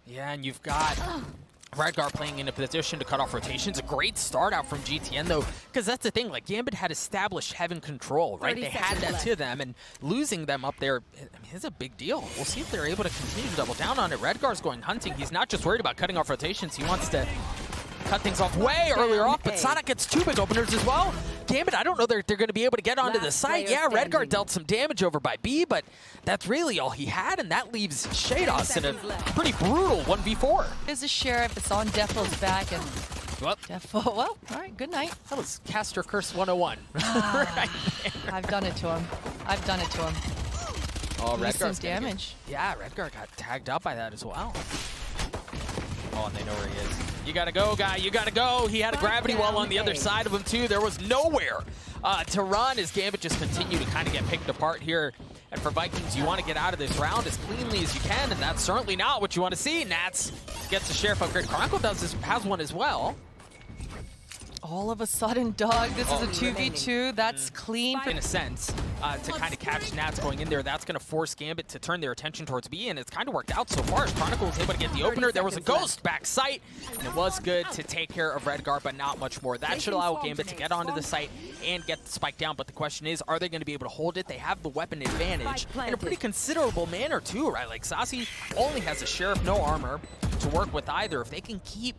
Yeah, and you've got Redgar playing in a position to cut off rotations. A great start out from GTN, though, because that's the thing. Like, Gambit had established heaven control, right? They had that to them, and losing them up there, I mean, it's a big deal. We'll see if they're able to continue to double down on it. Redgar's going hunting. He's not just worried about cutting off rotations. He wants to cut things off way earlier off, but saadhak gets 2 big openers as well. Gambit, I don't know they're going to be able to get onto the site. Yeah, Redgar dealt some damage over by B, but that's really all he had, and that leaves sheydos in a pretty brutal 1v4. There's a sheriff. It's on Defo's back, and Defo, well, all right, good night. That was Caster Curse 101. Right there. I've done it to him. I've done it to him. Oh, Redgar's damage. Yeah, Redgar got tagged up by that as well. Oh, and they know where he is. You gotta go, guy. You gotta go. He had a gravity well on the other side of him, too. There was nowhere to run as Gambit just continued to kind of get picked apart here. And for Vikings, you want to get out of this round as cleanly as you can, and that's certainly not what you want to see. Nats gets the Sheriff upgrade. Chronicle has one as well. All of a sudden, Doug, this is a 2v2. That's clean. In a sense, to kind of catch Nats going in there, that's going to force Gambit to turn their attention towards B, and it's kind of worked out so far. As Chronicle was able to get the opener, there was a ghost back site, and it was good to take care of Redgar, but not much more. That should allow Gambit to get onto the site and get the spike down, but the question is, are they going to be able to hold it? They have the weapon advantage in a pretty considerable manner, too, right? Like, Sacy only has a Sheriff, no armor to work with either. If they can keep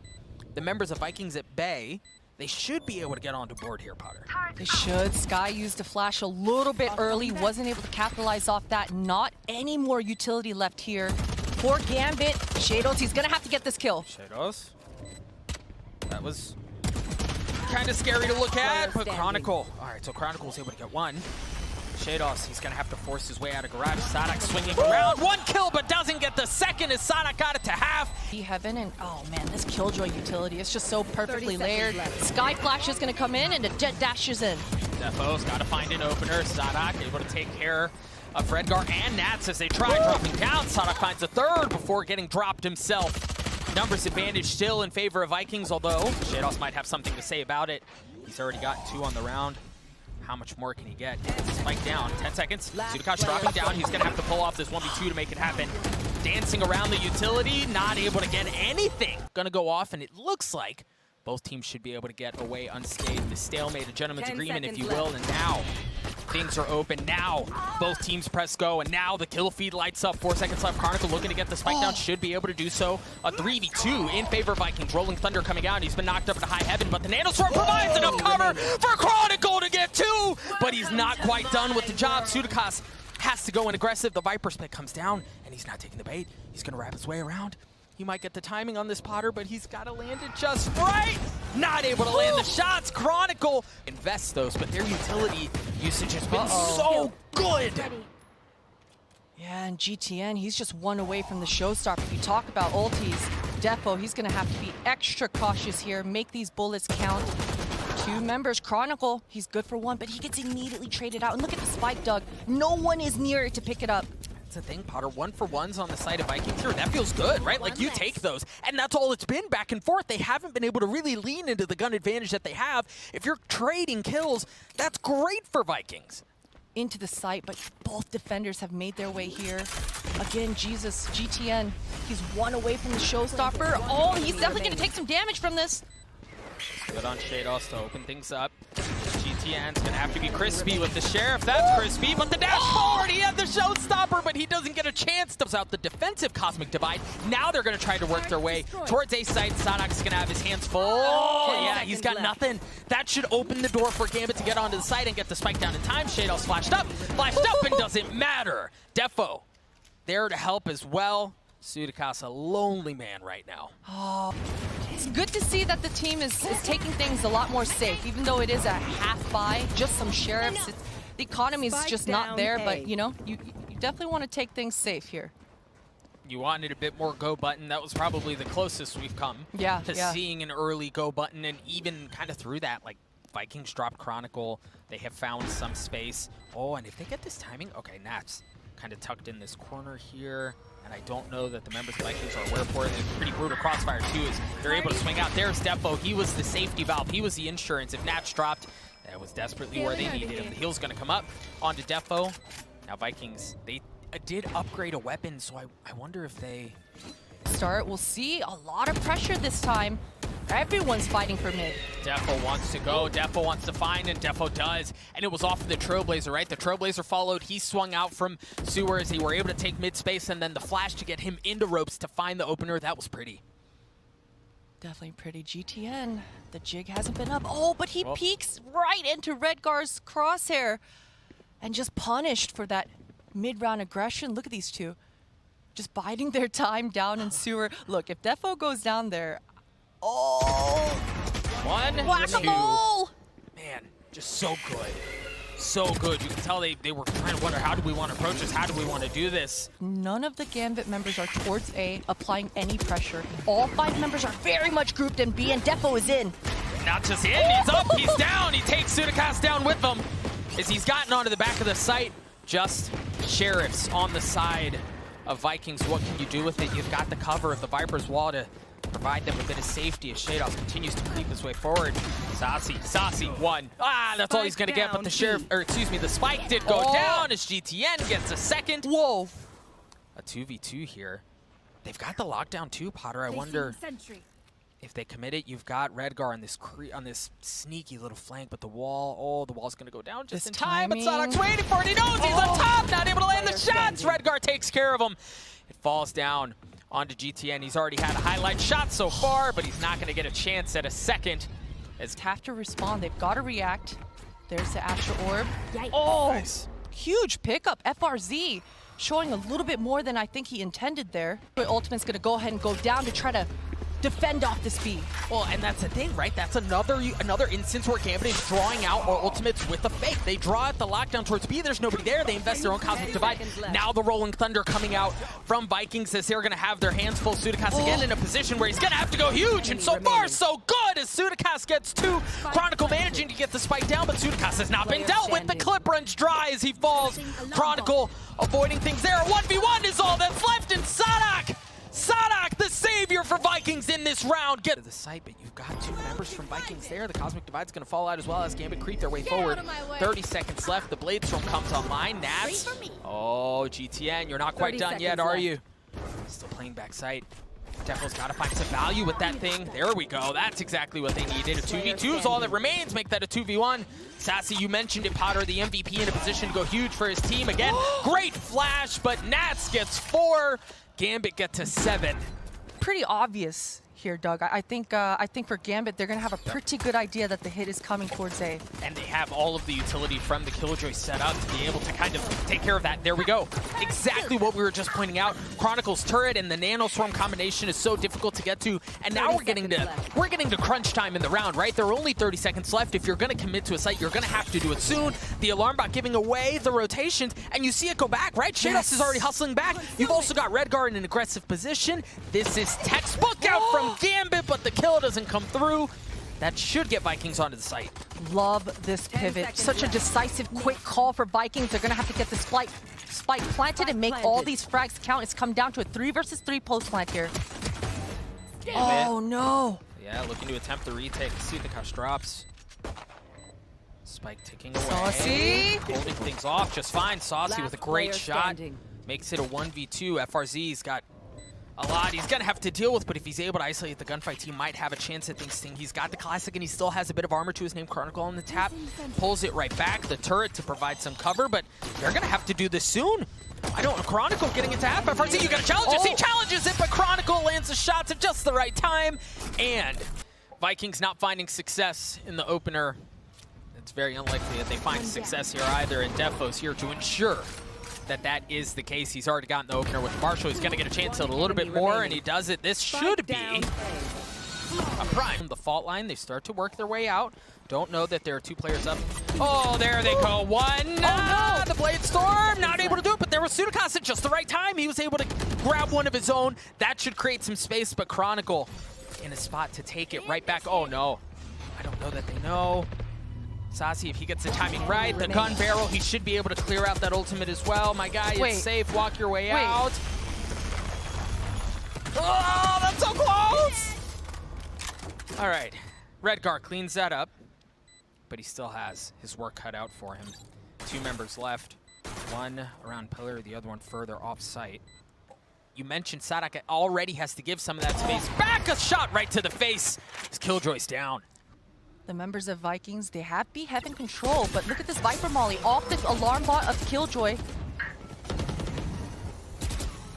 the members of Vikings at bay, they should be able to get onto board here, Potter. They should. Skye used a flash a little bit early, wasn't able to capitalize off that. Not any more utility left here for Gambit. sheydos, he's gonna have to get this kill. sheydos. That was kind of scary to look at, but Chronicle. All right, so Chronicle was able to get one. sheydos, he's gonna have to force his way out of garage. saadhak swinging around, 1 kill, but doesn't get the second as saadhak got it to half. Heaven, and oh man, this killjoy utility is just so perfectly layered. Skye flash is gonna come in, and the jett dashes in. Defo's gotta find an opener. saadhak able to take care of Redgar and Nats as they try dropping down. saadhak finds a third before getting dropped himself. Numbers advantage still in favor of Vikings, although sheydos might have something to say about it. He's already got 2 on the round. How much more can he get? Spike down, 10 seconds. sutecas dropping down. He's gonna have to pull off this 1v2 to make it happen. Dancing around the utility, not able to get anything. Gonna go off, and it looks like both teams should be able to get away unscathed. The stalemate, a gentleman's agreement, if you will, and now things are open. Now both teams press go, and now the kill feed lights up. 4 seconds left. Chronicle looking to get the spike down, should be able to do so. A 3v2 in favor of Vikings. Rolling Thunder coming out. He's been knocked up into high heaven, but the Nanosword provides enough cover for Chronicle to get 2, but he's not quite done with the job. sutecas has to go in aggressive. The Viper spit comes down, and he's not taking the bait. He's going to wrap his way around. He might get the timing on this Potter, but he's got to land it just right. Not able to land the shots. Chronicle invests those, but their utility usage has been so good. Yeah, and GTN, he's just 1 away from the showstopper. If you talk about ultis, Defo, he's going to have to be extra cautious here, make these bullets count. 2 members. Chronicle, he's good for 1, but he gets immediately traded out. And look at the spike, Doug. No one is near it to pick it up. That's the thing, Potter. 1-for-1s on the side of Vikings here. That feels good, right? Like, you take those. And that's all it's been, back and forth. They haven't been able to really lean into the gun advantage that they have. If you're trading kills, that's great for Vikings. Into the site, but both defenders have made their way here. Again, Jesus, GTN, he's 1 away from the showstopper. Oh, he's definitely going to take some damage from this. Good on sheydos to open things up. GTN's gonna have to be crispy with the Sheriff. That's crispy, but the dash forward, he had the showstopper, but he doesn't get a chance to out the defensive Cosmic Divide. Now they're gonna try to work their way towards A site. saadhak's gonna have his hands full. Oh, yeah, he's got nothing. That should open the door for Gambit to get onto the site and get the spike down in time. sheydos flashed up, and doesn't matter. Defo there to help as well. sutecas a lonely man right now. Oh, it's good to see that the team is taking things a lot more safe, even though it is a half buy, just some sheriffs. The economy is just not there, but you know, you definitely want to take things safe here. You wanted a bit more go button. That was probably the closest we've come to seeing an early go button, and even kind of through that, like, Vikings dropped Chronicle. They have found some space. Oh, and if they get this timing, okay, Nats kind of tucked in this corner here. And I don't know that the members of Vikings are aware for it. It's pretty brutal crossfire, too, as they're able to swing out. There's Defo. He was the safety valve. He was the insurance. If Nats dropped, that was desperately where they needed him. The heal's going to come up onto Defo. Now, Vikings, they did upgrade a weapon, so I wonder if they start. We'll see a lot of pressure this time. Everyone's fighting for mid. Defo wants to go, Defo wants to find, and Defo does. And it was off of the Trailblazer, right? The Trailblazer followed, he swung out from Sewer as they were able to take mid space, and then the flash to get him into ropes to find the opener. That was pretty. Definitely pretty. GTN, the jig hasn't been up. Oh, but he peeks right into Redgar's crosshair and just punished for that mid-round aggression. Look at these two. Just biding their time down in Sewer. Look, if Defo goes down there, One, whack-a-mole! Man, just so good. So good. You can tell they were trying to wonder, how do we want to approach this? How do we want to do this? None of the GAMBIT members are towards A, applying any pressure. All 5 members are very much grouped in B, and Defo is in. Not just in, he's up, he's down. He takes sutecas down with him as he's gotten onto the back of the site. Just Sheriffs on the side of Vikings. What can you do with it? You've got the cover of the Viper's wall to provide them a bit of safety as sheydos continues to creep his way forward. Sacy, one. That's all he's gonna get, but the Sheriff, or excuse me, the spike did go down as GTN gets a second. Whoa. A 2v2 here. They've got the lockdown too, Potter. I wonder if they commit it. You've got Redgar on this sneaky little flank, but the wall, the wall's gonna go down just in time, but saadhak's waiting for it. He knows he's on top, not able to land the shots. Redgar takes care of him. It falls down onto GTN. He's already had a highlight shot so far, but he's not gonna get a chance at a second. As have to respond, they've got to react. There's the Astra Orb. Yikes. Nice. Huge pickup. FRZ showing a little bit more than I think he intended there. But Ultimate's gonna go ahead and go down to try to defend off this B. Well, and that's the thing, right? That's another instance where GAMBIT is drawing out our ultimates with a fake. They draw out the lockdown towards B. There's nobody there. They invest their own Cosmic Divide. Now the Rolling Thunder coming out from Vikings as they're going to have their hands full. Sutecas again in a position where he's going to have to go huge. And so far, so good as Sutecas gets 2. Chronicle managing to get the spike down, but Sutecas has not been dealt with. The clip runs dry as he falls. Chronicle avoiding things there. 1v1 is all that's left, and saadhak, the savior for Vikings in this round. Get to the site, but you've got 2 members from Vikings there. The Cosmic Divide's going to fall out as well as GAMBIT creep their way forward. 30 seconds left. The Blade Storm comes online. Nats. Oh, GTN, you're not quite done yet, are you? Still playing back site. Defo's got to find some value with that thing. There we go. That's exactly what they needed. A 2v2 is all that remains. Make that a 2v1. Sacy, you mentioned it, Potter, the MVP in a position to go huge for his team. Again, great flash, but Nats gets 4. GAMBIT get to 7. Pretty obvious here, Doug. I think for GAMBIT, they're going to have a pretty good idea that the hit is coming towards A. And they have all of the utility from the Killjoy set up to be able to kind of take care of that. There we go. Exactly what we were just pointing out. Chronicle's turret and the Nanoswarm combination is so difficult to get to. And now we're getting to crunch time in the round, right? There are only 30 seconds left. If you're going to commit to a site, you're going to have to do it soon. The alarm bot giving away the rotations, and you see it go back, right? sheydos is already hustling back. You've also got Redgar in an aggressive position. This is textbook out from GAMBIT, but the kill doesn't come through. That should get Vikings onto the site. Love this pivot. Such a decisive, quick call for Vikings. They're going to have to get the spike planted and make all these frags count. It's come down to a 3 versus 3 post plant here. Oh, no. Yeah, looking to attempt the retake. Sutecas drops. Spike ticking away. Sacy holding things off just fine. Sacy with a great shot. Makes it a 1v2. FRZ's got a lot he's gonna have to deal with, but if he's able to isolate the gunfight, he might have a chance at things. He's got the classic, and he still has a bit of armor to his name. Chronicle on the tap, pulls it right back. The turret to provide some cover, but they're gonna have to do this soon. I don't know. Chronicle getting it to happen. FRZ, you gotta challenge it. He challenges it, but Chronicle lands the shots at just the right time. And Vikings not finding success in the opener. It's very unlikely that they find success here either, and Defo's here to ensure that is the case. He's already gotten the opener with Marshall. He's going to get a chance at a little bit more, and he does it. This should be a prime. From the fault line, they start to work their way out. Don't know that there are 2 players up. Oh, there they go. One. No! The Blade Storm, not able to do it, but there was Sutecas at just the right time. He was able to grab one of his own. That should create some space, but Chronicle in a spot to take it right back. Oh, no. I don't know that they know. Sacy, if he gets the timing right, the gun barrel, he should be able to clear out that ultimate as well. My guy, it's safe. Walk your way out. Oh, that's so close! All right. Redgar cleans that up, but he still has his work cut out for him. 2 members left. One around pillar, the other one further off site. You mentioned saadhak already has to give some of that space. Back, a shot right to the face. His killjoy's down. The members of Vikings, they have have in control, but look at this Viper Molly off the alarm bot of Killjoy.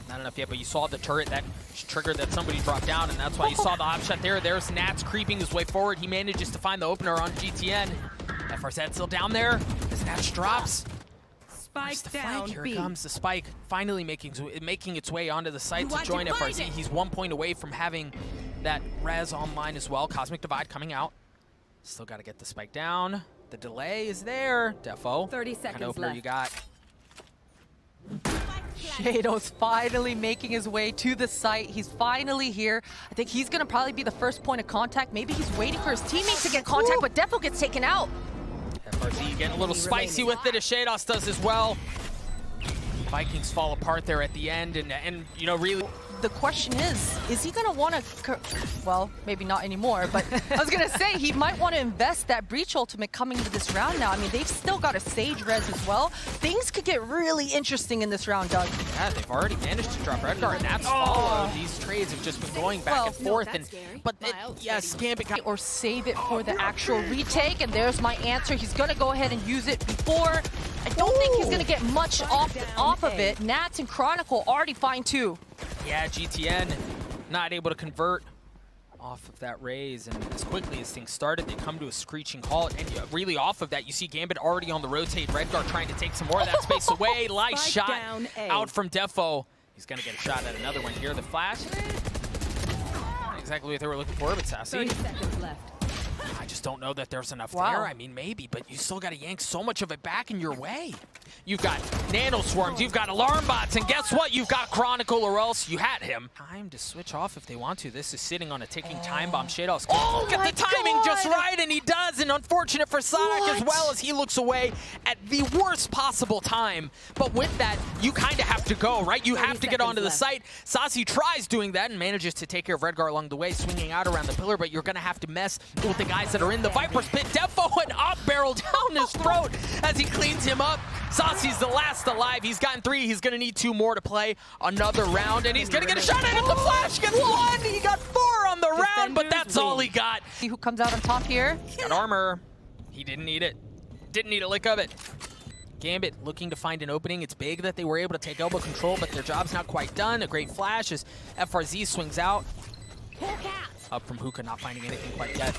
Not enough yet, but you saw the turret that triggered that somebody dropped down, and that's why you saw the op shot there. There's Nats creeping his way forward. He manages to find the opener on GTN. FRZ still down there as Nats drops. Spike the down. flank. Here B. comes the spike, finally making its way onto the site to join FRZ. He's 1 point away from having that res online as well. Cosmic Divide coming out. Still got to get the spike down. The delay is there. Defo. 30 seconds kind of opener left. you got. sheydos finally making his way to the site. He's finally here. I think he's going to probably be the first point of contact. Maybe he's waiting for his teammate to get contact, but Defo gets taken out. FRZ getting a little spicy with it, as sheydos does as well. Vikings fall apart there at the end, and you know, really. The question is he going to want to, well, maybe not anymore, but I was going to say he might want to invest that Breach ultimate coming into this round now. I mean, they've still got a Sage res as well. Things could get really interesting in this round, Doug. Yeah, they've already managed to drop Redgar, and that's followed. These trades have just been going back and forth, yes, GAMBIT got. Or save it for the actual retake, and there's my answer. He's going to go ahead and use it before. I don't think he's going to get much off of it. Nats and Chronicle already fine too. Yeah, GTN not able to convert off of that raze, and as quickly as things started, they come to a screeching halt, and really off of that, you see GAMBIT already on the rotate. Redgar trying to take some more of that space away. Nice shot out from Defo. He's going to get a shot at another one here. The flash, not exactly what they were looking for, but Sacy. 30 seconds left. I just don't know that there's enough there. I mean, maybe, but you still got to yank so much of it back in your way. You've got nano swarms, you've got alarm bots, and guess what? You've got Chronicle, or else you had him. Time to switch off if they want to. This is sitting on a ticking time bomb. sheydos get the timing just right, and he does. And unfortunate for saadhak as well, as he looks away at the worst possible time. But with that, you kind of have to go, right? You have to get onto the site. Sacy tries doing that and manages to take care of Redgar along the way, swinging out around the pillar, but you're going to have to mess with the guys that are in the Viper's pit. Defo an up barrel down his throat as he cleans him up. Sacy's the last alive. He's gotten 3. He's going to need 2 more to play another round, and he's going to get a shot at it. The flash gets 1. He got 4 on the round, but that's all he got. See who comes out on top here? Got armor. He didn't need it. Didn't need a lick of it. GAMBIT looking to find an opening. It's big that they were able to take elbow control, but their job's not quite done. A great flash as FRZ swings out. Up from Hookah, not finding anything quite yet.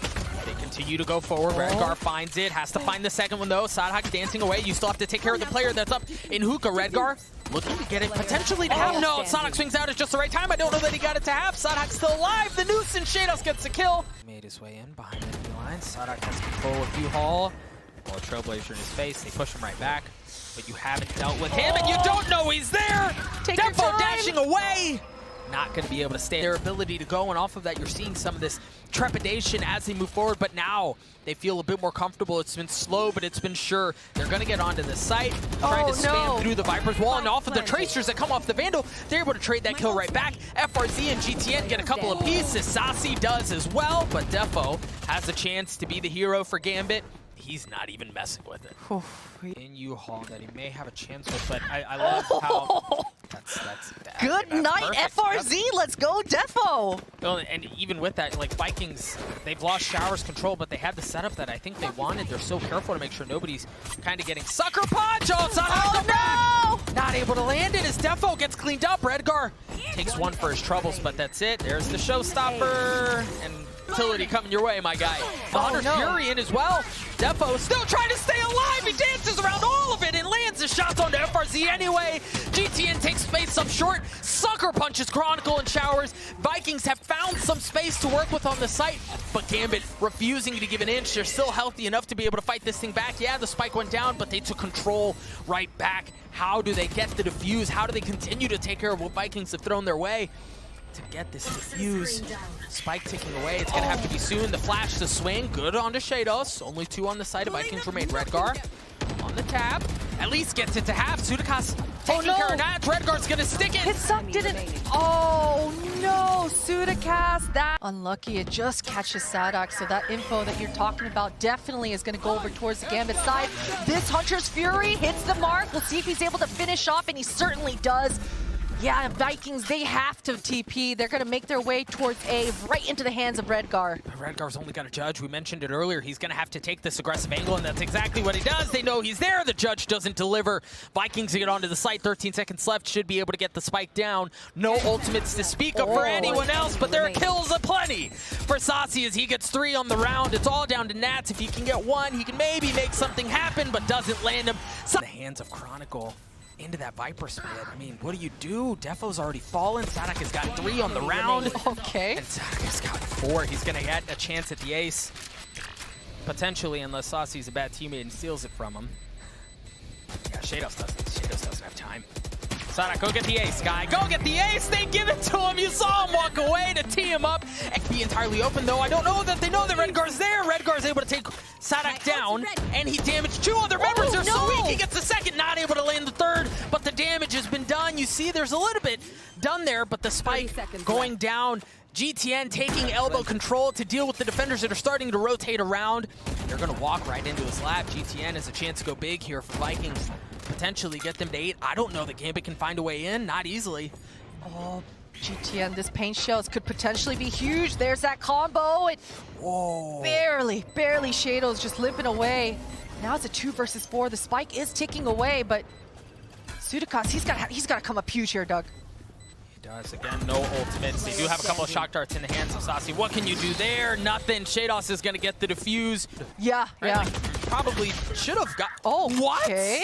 They continue to go forward. Redgar finds it, has to find the second one though. saadhak dancing away. You still have to take care of the player that's up in Hookah. Redgar looking to get it potentially to half. No, saadhak swings out at just the right time. I don't know that he got it to half. saadhak's still alive. The noose, and sheydos gets the kill. Made his way in behind the enemy lines. saadhak has control of U-Haul. Or Trailblazer in his face. They push him right back. But you haven't dealt with him, and you don't know he's there. Defo dashing away. Not going to be able to stay. Their ability to go, and off of that, you're seeing some of this trepidation as they move forward, but now they feel a bit more comfortable. It's been slow, but it's been sure. They're going to get onto the site, trying to spam through the Viper's wall, and off of the tracers that come off the Vandal, they're able to trade that kill right back. FRZ and GTN get a couple of pieces. Sacy does as well, but Defo has a chance to be the hero for GAMBIT. He's not even messing with it. In U-Haul that he may have a chance with, but I love how that's good night, perfect. FRZ. Yep. Let's go, Defo. Oh, and even with that, like Vikings, they've lost Shower's control, but they had the setup that I think they wanted. They're so careful to make sure nobody's kind of getting sucker punch. Oh, no! Not able to land it as Defo gets cleaned up. Redgar takes 1 for his troubles, but that's it. There's the showstopper, and utility coming your way, my guy. The Hunter's Fury in as well. Defo still trying to stay alive. He dances around all of it and lands the shots onto FRZ anyway. GTN takes space up short. Sucker punches Chronicle and Showers. Vikings have found some space to work with on the site, but GAMBIT refusing to give an inch. They're still healthy enough to be able to fight this thing back. Yeah, the spike went down, but they took control right back. How do they get the defuse? How do they continue to take care of what Vikings have thrown their way? To get this defuse. Spike ticking away. It's going to have to be soon. The flash to swing. Good onto sheydos. Only 2 on the side of Vikings remain. Redgar on the tab. At least gets it to half. sutecas taking care of that. Redgar's going to stick it. His suck didn't. Oh no, sutecas. That unlucky. It just catches saadhak. So that info that you're talking about definitely is going to go over towards the GAMBIT side. This Hunter's Fury hits the mark. We'll see if he's able to finish off, and he certainly does. Yeah, Vikings, they have to TP. They're going to make their way towards A, right into the hands of Redgar. Redgar's only got a judge. We mentioned it earlier. He's going to have to take this aggressive angle, and that's exactly what he does. They know he's there. The judge doesn't deliver. Vikings get onto the site. 13 seconds left. Should be able to get the spike down. No ultimates to speak of for anyone else, but there are kills aplenty for Sacy as he gets 3 on the round. It's all down to Nats. If he can get 1, he can maybe make something happen, but doesn't land him. So the hands of Chronicle into that Viper split. I mean, what do you do? Defo's already fallen. Saadhak has got 3 on the round. Okay. And Saadhak has got 4. He's going to get a chance at the ace. Potentially, unless Sacy's a bad teammate and steals it from him. Yeah, sheydos doesn't have time. Saadhak, go get the ace, Skye. Go get the ace! They give it to him! You saw him walk away to tee him up. And be entirely open, though. I don't know that they know that Redgar's there. Redgar's able to take Saadhak down, and he damaged 2 other members. They're so weak. He gets the second, not able to land the third, but the damage has been done. You see there's a little bit done there, but the spike going down. GTN taking elbow control to deal with the defenders that are starting to rotate around. They're going to walk right into his lap. GTN has a chance to go big here for Vikings. Potentially get them to 8. I don't know that GAMBIT can find a way in. Not easily. Oh, GTN, this paint shells could potentially be huge. There's that combo. It barely sheydos just limping away. Now it's a 2 versus 4. The spike is ticking away, but sutecas, he's got to come up huge here, Doug. He does. Again, no ultimates. They do have a couple of shock darts in the hands of Sacy. What can you do there? Nothing. sheydos is going to get the defuse. Yeah, right? yeah. Like, probably should have got... Oh, what? Okay.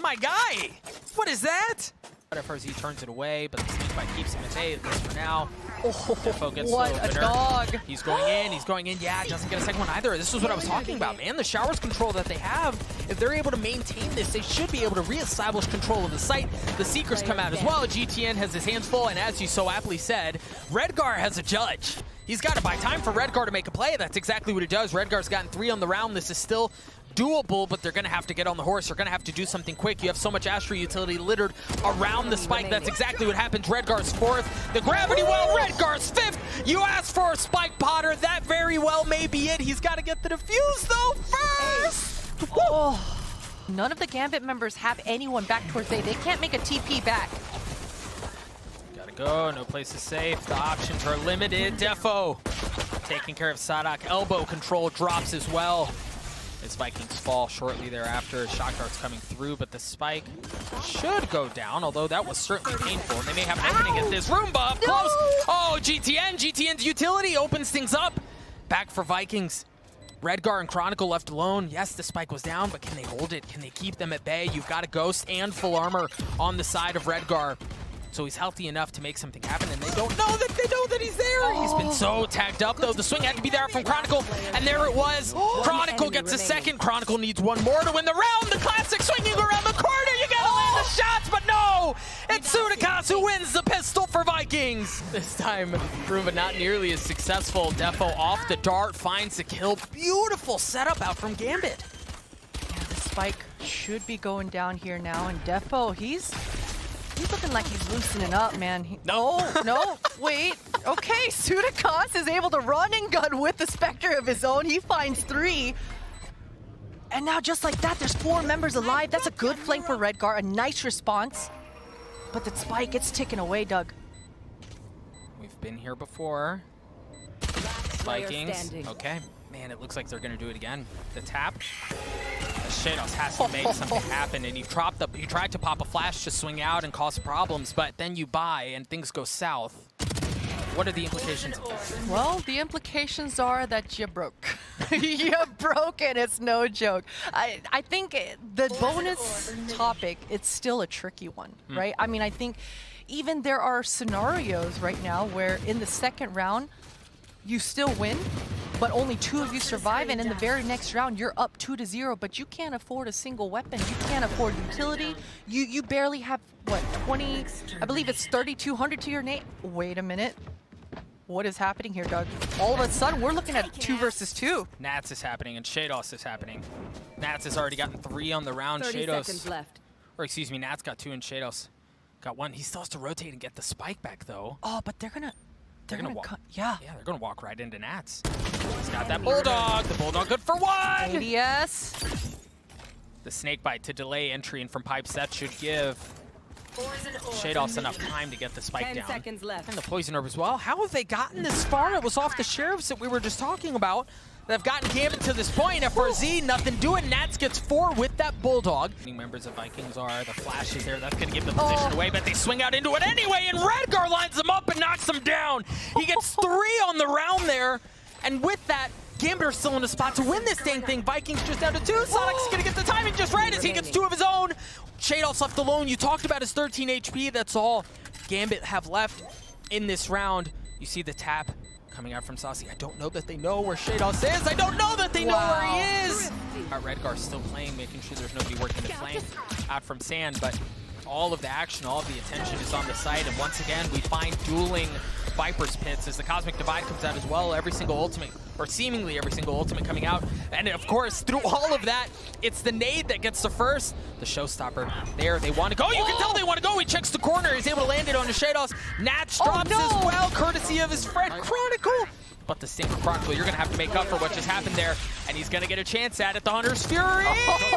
My guy! What is that? Whatever, as he turns it away, but the snake bite keeps him at bay, at least for now. Oh, gets what the a dog. He's going in. Yeah, doesn't get a second one either. This is what I was talking about, man. The showers control that they have, if they're able to maintain this, they should be able to reestablish control of the site. The Seekers come out as well. GTN has his hands full, and as you so aptly said, Redgar has a judge. He's got to buy time for Redgar to make a play. That's exactly what he does. Redgar's gotten 3 on the round. This is still doable, but they're going to have to get on the horse. They're going to have to do something quick. You have so much Astra utility littered around the spike. That's exactly what happens. Redgar's 4th. The gravity well, Redgar's 5th. You asked for a spike, Potter. That very well may be it. He's got to get the defuse, though, first. Oh. None of the GAMBIT members have anyone back towards A. They can't make a TP back. Gotta go. No place is safe. The options are limited. Defo taking care of Saadhak. Elbow control drops as well. As Vikings fall shortly thereafter. Shock darts coming through, but the spike should go down, although that was certainly painful. And they may have an opening at this room buff. No! Close. Oh, GTN's utility opens things up. Back for Vikings. Redgar and Chronicle left alone. Yes, the spike was down, but can they hold it? Can they keep them at bay? You've got a Ghost and full armor on the side of Redgar. So he's healthy enough to make something happen, and they don't know that he's there. Oh. He's been so tagged up, though. The swing had to be there from Chronicle, and there it was. Chronicle gets a second. Chronicle needs 1 more to win the round. The classic swinging around the corner. You gotta land the shots, but no! It's sutecas who wins the pistol for Vikings. This time, Roomba not nearly as successful. Defo off the dart, finds the kill. Beautiful setup out from GAMBIT. Yeah, the spike should be going down here now, and Defo, he's looking like he's loosening up, man. No, wait. Okay, sutecas is able to run and gun with the Spectre of his own. He finds 3. And now just like that, there's 4 members alive. That's a good flank for Redgar, a nice response. But the spike, it's ticking away, Doug. We've been here before. Vikings. Okay. Man, it looks like they're going to do it again. The tap. sheydos has to make something happen, and you tried to pop a flash to swing out and cause problems, but then you buy and things go south. What are the implications of this? Well, the implications are that you broke. You broke, and it's no joke. I think the bonus topic, it's still a tricky one, right? I mean, I think even there are scenarios right now where in the second round, you still win, but only 2 of you survive, and in the very next round, you're up 2-0, but you can't afford a single weapon. You can't afford utility. You barely have, what, 20, I believe it's 3,200 to your name. Wait a minute. What is happening here, Doug? All of a sudden, we're looking at 2 versus 2. Nats is happening, and sheydos is happening. Nats has already gotten 3 on the round. 30 sheydos, seconds left. or excuse me, Nats got 2 and sheydos got 1. He still has to rotate and get the spike back, though. Oh, but they're gonna walk. Yeah. Yeah, they're gonna walk right into Nats. He's got that bulldog. The bulldog good for 1. ADS. The snake bite to delay entry and from pipes that should give sheydos enough time to get the spike 10 down. seconds left. And the poison orb as well. How have they gotten this far? It was off the sheriffs that we were just talking about. They've gotten Gambit to this point. FRZ, nothing doing. Nats gets 4 with that Bulldog. Members of Vikings are, the flash is there. That's going to give the position away, but they swing out into it anyway, and Redgar lines them up and knocks them down. He gets 3 on the round there, and with that, Gambit are still in a spot to win this dang thing. Vikings just down to 2. Saadhak's going to get the timing just right as he gets 2 of his own. sheydos left alone. You talked about his 13 HP. That's all Gambit have left in this round. You see the tap coming out from Sacy. I don't know that they know where sheydos is. I don't know that they know where he is. Redgar's still playing, making sure there's nobody working the flank out from sand, but all of the action, all of the attention is on the site, and once again, we find dueling Viper's pits as the Cosmic Divide comes out as well. Every single ultimate, or seemingly every single ultimate coming out. And of course, through all of that, it's the nade that gets the first. The showstopper there, they want to go. You can tell they want to go. He checks the corner. He's able to land it on the sheydos. Nats drops as well, courtesy of his friend Chronicle. But the sting for Chronicle, you're going to have to make up for what just happened there. And he's going to get a chance at it. The Hunter's Fury,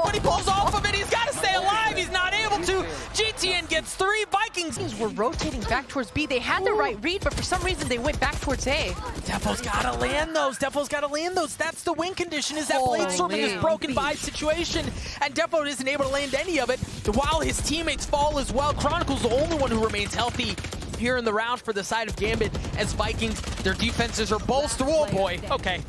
but he pulls off of it. He's got to stay alive. He's not able to. GTN gets 3. Vikings were rotating back towards B. They had the right read, but for some reason they went back towards A. Defo's got to land those. Defo's got to land those. That's the win condition, is that Bladestorming is broken by situation. And Defo isn't able to land any of it while his teammates fall as well. Chronicle's the only one who remains healthy here in the round for the side of Gambit, as Vikings, their defenses are bolstered. Oh boy, okay.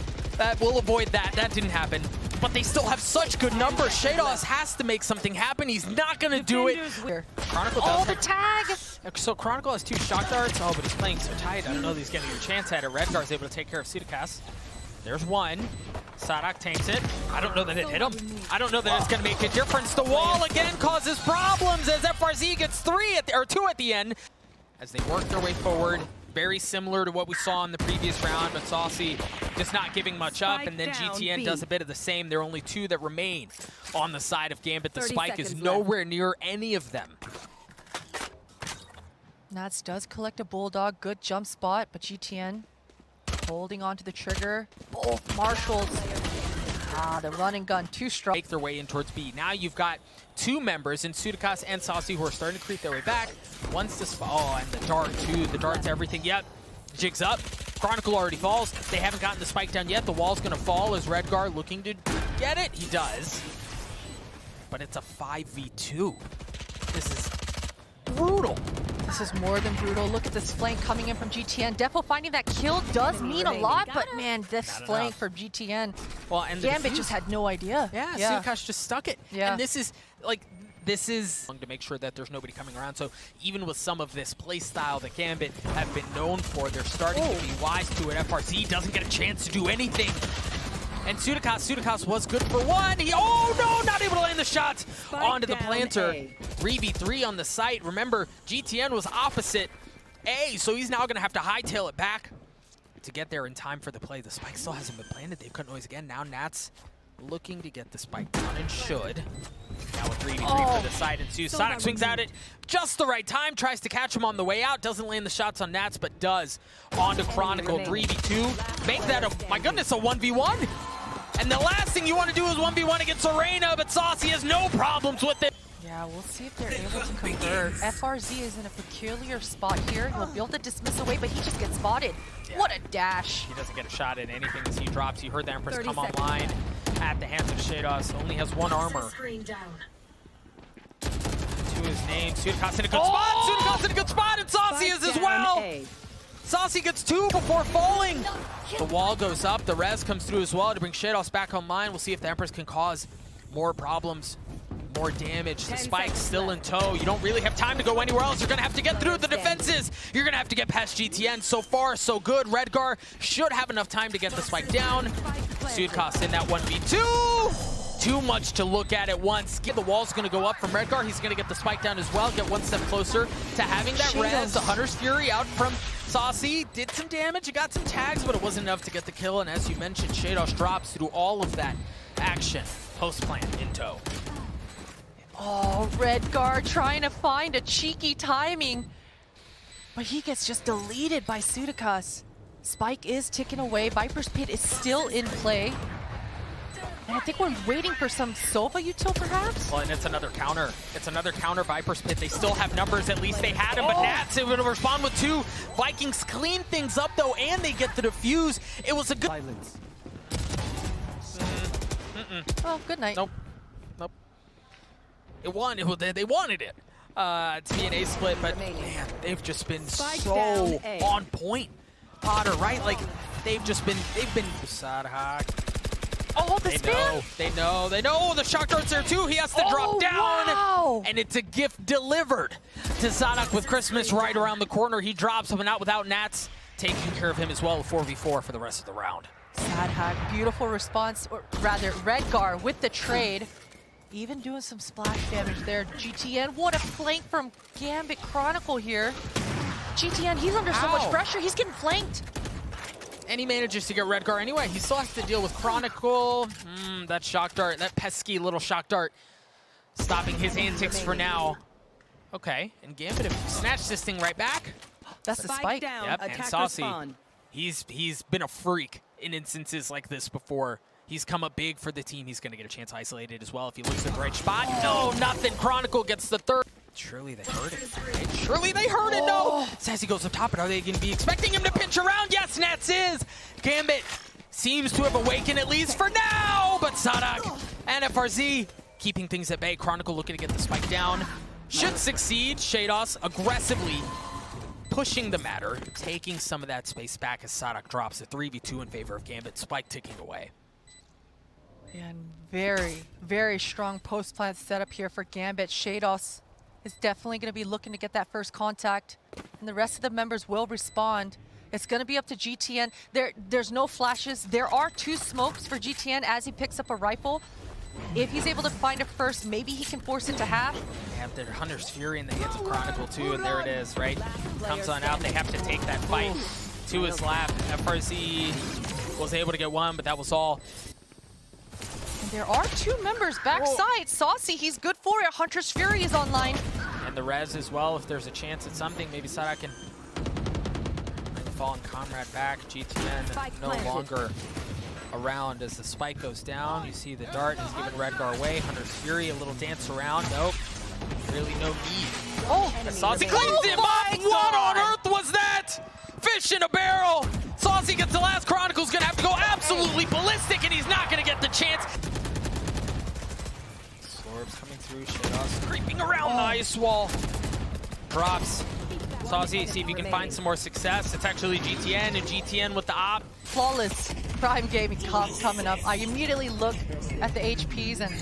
We'll avoid that. That didn't happen. But they still have such good numbers. sheydos has to make something happen. He's not going to do it. Chronicle does the tag! So Chronicle has 2 shock darts. Oh, but he's playing so tight. I don't know if he's getting a chance at it. Redgar's able to take care of sutecas. There's 1. Saadhak tanks it. I don't know that it hit him. I don't know that it's going to make a difference. The wall again causes problems as FRZ gets 3 or 2 at the end. As they work their way forward, very similar to what we saw in the previous round, but Sacy just not giving much up, and then GTN does a bit of the same. There are only 2 that remain on the side of Gambit. The spike is nowhere near any of them. Nats does collect a Bulldog, good jump spot, but GTN holding onto the trigger. Both marshals. The run and gun, 2 strong. Make their way in towards B. Now you've got 2 members in sutecas and Sacy who are starting to creep their way back. Once this, and the dart too. The dart's everything. Yep, jigs up. Chronicle already falls. They haven't gotten the spike down yet. The wall's gonna fall as Redgar looking to get it. He does. But it's a 5v2. This is brutal. This is more than brutal. Look at this flank coming in from GTN. Defo finding that kill does mean a lot, but man, this flank for GTN. Well, and Gambit just had no idea. Yeah, sutecas just stuck it. Yeah. And this is to make sure that there's nobody coming around. So even with some of this play style that Gambit have been known for, they're starting to be wise to it. FRZ doesn't get a chance to do anything. And Sutecas was good for 1. Not able to land the shot onto the planter. 3v3 on the site. Remember, GTN was opposite A, so he's now going to have to hightail it back to get there in time for the play. The spike still hasn't been planted. They've cut noise again. Now Nats looking to get the spike down and should. Now a 3v3 for the side ensues. Saadhak swings at it just the right time, tries to catch him on the way out, doesn't land the shots on Nats, but does onto Chronicle. 3v2. Make that my goodness, a 1v1. And the last thing you want to do is 1v1 against a reyna, but Sacy has no problems with it. Yeah, we'll see if they're able to convert. FRZ is in a peculiar spot here. He'll be able to dismiss away, but he just gets spotted. Yeah. What a dash. He doesn't get a shot at anything as he drops. You heard the Empress come online at the hands of sheydos. Only has 1 armor. To his name, Sutecas in a good spot. Sutecas in a good spot, and Sacy is as well. Sacy gets 2 before falling. The wall goes up. The res comes through as well to bring sheydos back online. We'll see if the Empress can cause more problems, more damage. The spike's still in tow. You don't really have time to go anywhere else. You're going to have to get through the defenses. You're going to have to get past GTN. So far, so good. Redgar should have enough time to get the spike down. Sutecas in that 1v2. Too much to look at once. The wall's going to go up from Redgar. He's going to get the spike down as well. Get 1 step closer to having that res. The Hunter's Fury out from Sacy. Did some damage. It got some tags, but it wasn't enough to get the kill. And as you mentioned, sheydos drops through all of that action. Post-plant in tow. Redgar trying to find a cheeky timing. But he gets just deleted by Sutecas. Spike is ticking away. Viper's Pit is still in play. And I think we're waiting for some sova util, perhaps? Well, and it's another counter. It's another counter Viper's Pit. They still have numbers. At least they had him, but Nats able to respond with 2. Vikings clean things up, though, and they get the defuse. It was a good... Silence. Oh, good night. Nope. Nope. They wanted it to be an A split, but man, they've just been Spike so down A. on point. Potter, right? Like, they've been saadhak. Oh, the spam! They know. The shock dart's there too. He has to drop down. Wow. And it's a gift delivered to Saadhak with Christmas right around the corner. He drops him, and not without Nats taking care of him as well. 4v4 for the rest of the round. saadhak, beautiful response, or rather, Redgar with the trade. Even doing some splash damage there. GTN, what a flank from GAMBIT Chronicle here. GTN, he's under so much pressure. He's getting flanked. And he manages to get Redgar anyway. He still has to deal with Chronicle. That shock dart, that pesky little shock dart, stopping his antics for now. Okay, and GAMBIT have snatched this thing right back. That's the spike. Down. Yep, and Attacker Sacy, spawn. he's been a freak in instances like this before. He's come up big for the team. He's going to get a chance isolated as well if he looks at the right spot. No, nothing. Chronicle gets the 3rd. Surely they heard it. Right? Surely they heard it. No. Sacy goes up top, but are they going to be expecting him to pinch around? Yes, Nats is. GAMBIT seems to have awakened at least for now, but saadhak and FRZ keeping things at bay. Chronicle looking to get the spike down. Should succeed. sheydos aggressively pushing the matter, taking some of that space back as saadhak drops a 3v2 in favor of GAMBIT. Spike ticking away. And very, very strong post-plant setup here for GAMBIT. sheydos is definitely going to be looking to get that first contact, and the rest of the members will respond. It's going to be up to GTN. There's no flashes. There are 2 smokes for GTN as he picks up a rifle. If he's able to find it first, maybe he can force it to half. They have their Hunter's Fury in the hands of Chronicle too, and there it is, right? Comes on out. They have to take that fight to his lap. FRZ was able to get 1, but that was all. And there are 2 members backside. Sacy, he's good for it. Hunter's Fury is online. And the res as well, if there's a chance at something, maybe saadhak can bring the fallen comrade back. GTN no longer around as the spike goes down. You see the dart is giving Redgar away. Hunter's Fury, a little dance around. Nope, really no need. Oh, Sacy cleans him up. What on earth was that? Fish in a barrel. Sacy gets the last. Chronicle's gonna have to go absolutely ballistic, and he's not gonna get the chance. Sorbs coming through. sheydos creeping around the ice wall. Drops. Sacy, see if you can find some more success. It's actually GTN, and GTN with the op. Flawless Prime Gaming comp coming up. I immediately look at the HPs, and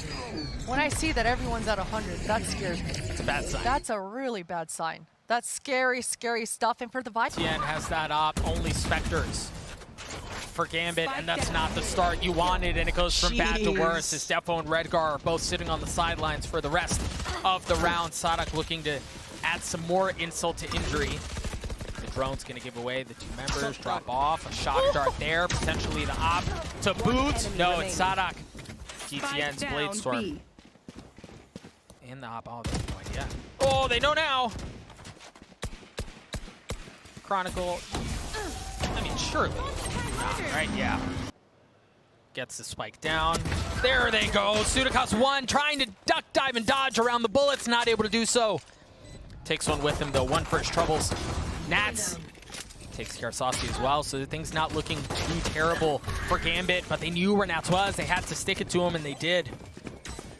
when I see that everyone's at 100, that scares me. It's a bad sign. That's a really bad sign. That's scary, scary stuff. And for the Vikings, GTN has that op, only Spectres for GAMBIT, and that's not the start you wanted, and it goes from bad to worse as Defo and Redgar are both sitting on the sidelines for the rest of the round. saadhak looking to add some more insult to injury. The drone's gonna give away the 2 members, drop off, a shock dart there, potentially the op to boot. No, it's saadhak. GTN's Blade Storm. And the op, oh, they have no idea. Oh, they know now. Chronicle, I mean, surely not, right? Yeah. Gets the spike down. There they go. sutecas 1 trying to duck, dive, and dodge around the bullets, not able to do so. Takes one with him, though. 1 for his troubles. Nats takes care of Sacy as well, so the thing's not looking too terrible for GAMBIT, but they knew where Nats was. They had to stick it to him, and they did.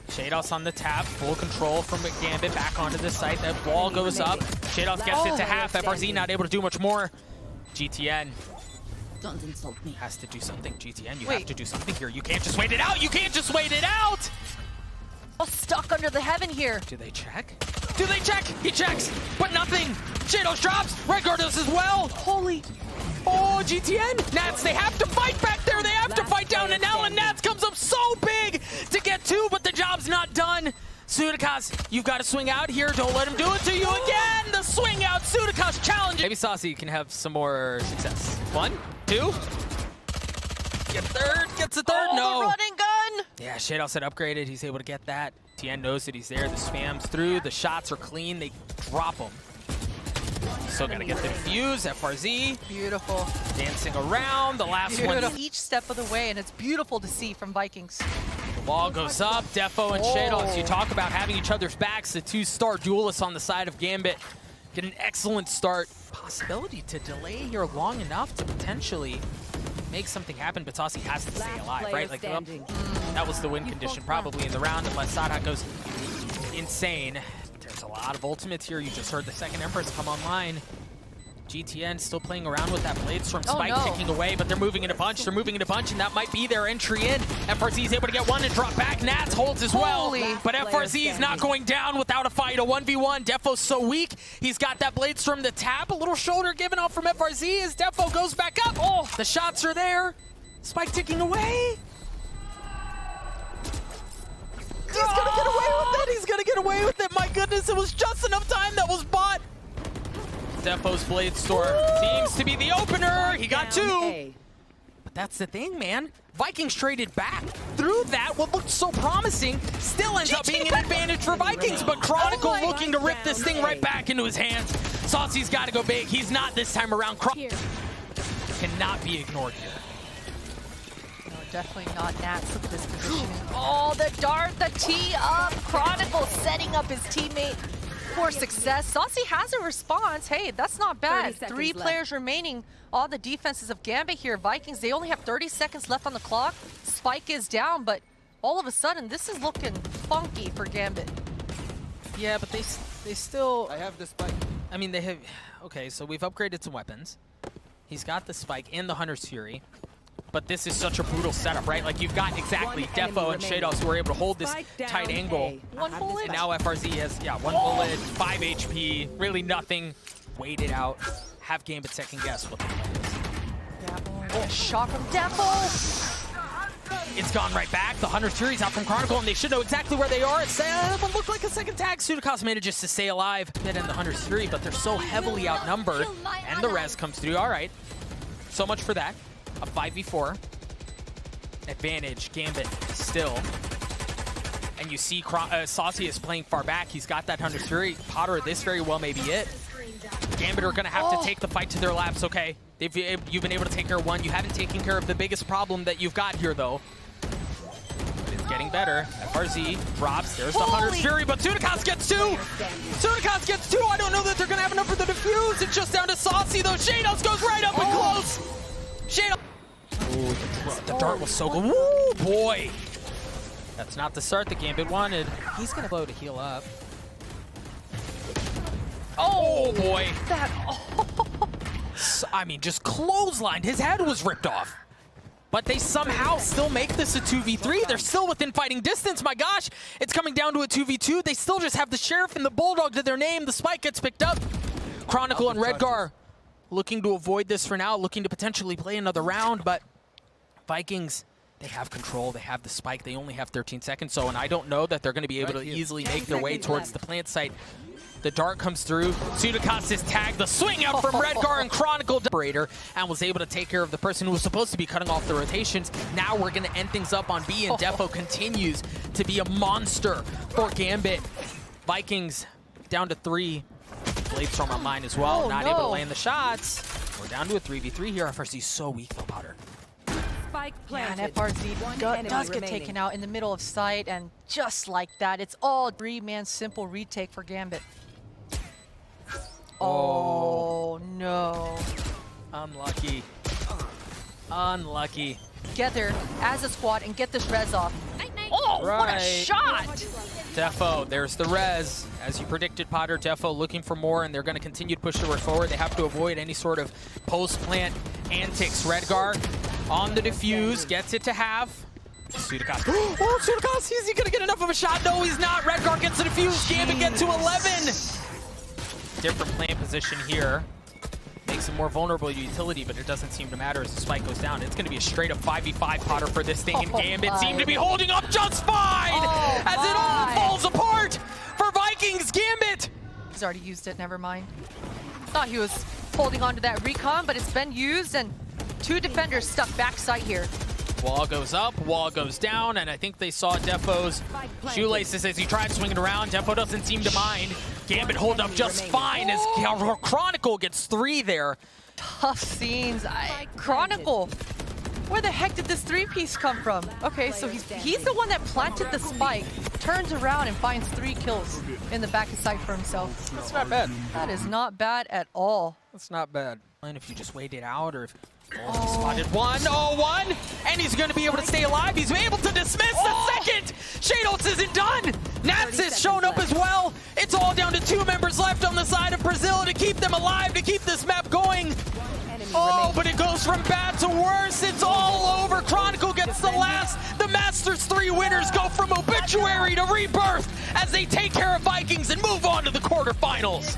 sheydos on the tap, full control from GAMBIT back onto the site. That wall goes up. sheydos gets it to half. FRZ not able to do much more. GTN Don't insult me. has to do something. GTN, you have to do something here. You can't just wait it out. You can't just wait it out. stuck under the heaven here. Do they check? Do they check? He checks, but nothing. sheydos drops. Redgar does as well. Holy. Oh, GTN. Nats, they have to fight back there. They have to fight down to Nell, and Nats comes up so big to get 2, but the job's not done. sutecas, you've got to swing out here. Don't let him do it to you again. The swing out. sutecas challenge. Maybe Sacy can have some more success. 1, 2. Get third. Gets a third. No. The running gun. Yeah, sheydos had upgraded. He's able to get that. TN knows that he's there. The spam's through. The shots are clean. They drop him. Still gotta get the defuse. FRZ Beautiful. dancing around. The last Beautiful. one. Each step of the way, and it's beautiful to see from Vikings. The wall goes up. Defo and sheydos. You talk about having each other's backs. The two-star duelists on the side of GAMBIT get an excellent start. Possibility to delay here long enough to potentially make something happen, but Sacy has to stay alive, right? Like, well, that was the win condition probably in the round, unless saadhak goes insane. There's a lot of ultimates here. You just heard the second Empress come online. GTN still playing around with that Bladestorm spike ticking away, but they're moving in a bunch. They're moving in a bunch, and that might be their entry in. FRZ is able to get one and drop back. Nats holds as well, but FRZ is not going down without a fight. A 1v1. Defo's so weak. He's got that Bladestorm to tap. A little shoulder given off from FRZ as Defo goes back up. Oh, the shots are there. Spike ticking away. He's gonna get away with it. He's gonna get away with it. My goodness, it was just enough time that was bought. Defo's Bladestorm seems to be the opener. He got two. But that's the thing, man. Vikings traded back. Through that, what looked so promising still ends up being an advantage for Vikings, but Chronicle looking to rip this thing right back into his hands. Sacy's got to go big. He's not this time around. Cannot be ignored here. No, definitely not Nats. Look at this positioning. Oh, the dart, the tee up. Chronicle setting up his teammate for success. Sacy has a response. Hey, that's not bad. 3 players remaining. All the defenses of GAMBIT here. Vikings, they only have 30 seconds left on the clock. Spike is down, but all of a sudden, this is looking funky for GAMBIT. Yeah, but they still... I have the spike. I mean, they have... Okay, so we've upgraded some weapons. He's got the spike and the Hunter's Fury. But this is such a brutal setup, right? Like, you've got exactly Defo and sheydos who are able to hold this tight angle. One bullet. And now FRZ has, one bullet, 5 HP, really nothing. Wait it out. Have GAMBIT second guess what the plan is. Oh, shot from Defo. It's gone right back. The Hunter's Fury's out from Chronicle, and they should know exactly where they are. It looked like a second tag. Sutecas manages to stay alive. Mid and the Hunter's Fury, but they're so heavily outnumbered. And the res comes through. All right. So much for that. A 5v4 advantage, GAMBIT still. And you see Sacy is playing far back. He's got that Hunter's Fury. Potter, this very well may be it. GAMBIT are going to have to take the fight to their laps, okay? You've been able to take care of one. You haven't taken care of the biggest problem that you've got here, though. But it's getting better. FRZ drops. There's the Hunter's Fury, but Sutecas gets 2! Sutecas gets 2! I don't know that they're going to have enough for the defuse. It's just down to Sacy, though. sheydos goes right up and close. sheydos. Ooh, the dart was so good. Woo, boy. That's not the start that GAMBIT wanted. He's going to blow to heal up. Oh, boy. I mean, just clotheslined. His head was ripped off. But they somehow still make this a 2v3. They're still within fighting distance. My gosh, it's coming down to a 2v2. They still just have the Sheriff and the Bulldog to their name. The spike gets picked up. Chronicle and Redgar looking to avoid this for now, looking to potentially play another round, but Vikings, they have control, they have the spike, they only have 13 seconds, and I don't know that they're going to be able to easily make their way towards the plant site. The dart comes through, Sutecas is tagged, the swing out from Redgar and Chronicle operator, and was able to take care of the person who was supposed to be cutting off the rotations. Now we're going to end things up on B, and Defo continues to be a monster for GAMBIT. Vikings down to 3. Bladestorm online as well, not able to land the shots. We're down to a 3v3 here. FRZ's so weak though, Potter. Yeah, and FRZ does get taken out in the middle of sight, and just like that, it's all 3-man simple retake for GAMBIT. Oh no. Unlucky. Unlucky. Together as a squad and get this res off. Oh, what a shot! Defo, there's the res. As you predicted, Potter, Defo looking for more, and they're going to continue to push the work forward. They have to avoid any sort of post-plant antics. Redgar on the defuse, gets it to half. Sutecas. Oh, Sutecas, is he going to get enough of a shot? No, he's not. Redgar gets the defuse. GAMBIT get to 11. Different plant position here. Makes him more vulnerable utility, but it doesn't seem to matter as the spike goes down. It's going to be a straight-up 5v5 Potter for this thing, and GAMBIT seem to be holding up just fine as it all falls apart for Vikings. GAMBIT! He's already used it, never mind. Thought he was holding on to that recon, but it's been used, and 2 defenders stuck backside here. Wall goes up, wall goes down, and I think they saw Defo's shoelaces as he tried swinging around. Defo doesn't seem to mind. GAMBIT hold up just fine as Chronicle gets 3 there. Tough scenes. Chronicle, where the heck did this 3-piece come from? Okay, so he's the one that planted the spike, turns around and finds 3 kills in the back of sight for himself. That's not bad. That is not bad at all. That's not bad. And if you just wait it out, or if he spotted one, and he's going to be able to stay alive. He's able to dismiss the second. Sheydos isn't done. Nats has shown up as well. It's all down to 2 members left on the side of Brazil to keep them alive, to keep this map going. Oh, but it goes from bad to worse. It's all over. Chronicle gets the last. The Masters 3 winners go from obituary to rebirth as they take care of Vikings and move on to the quarterfinals.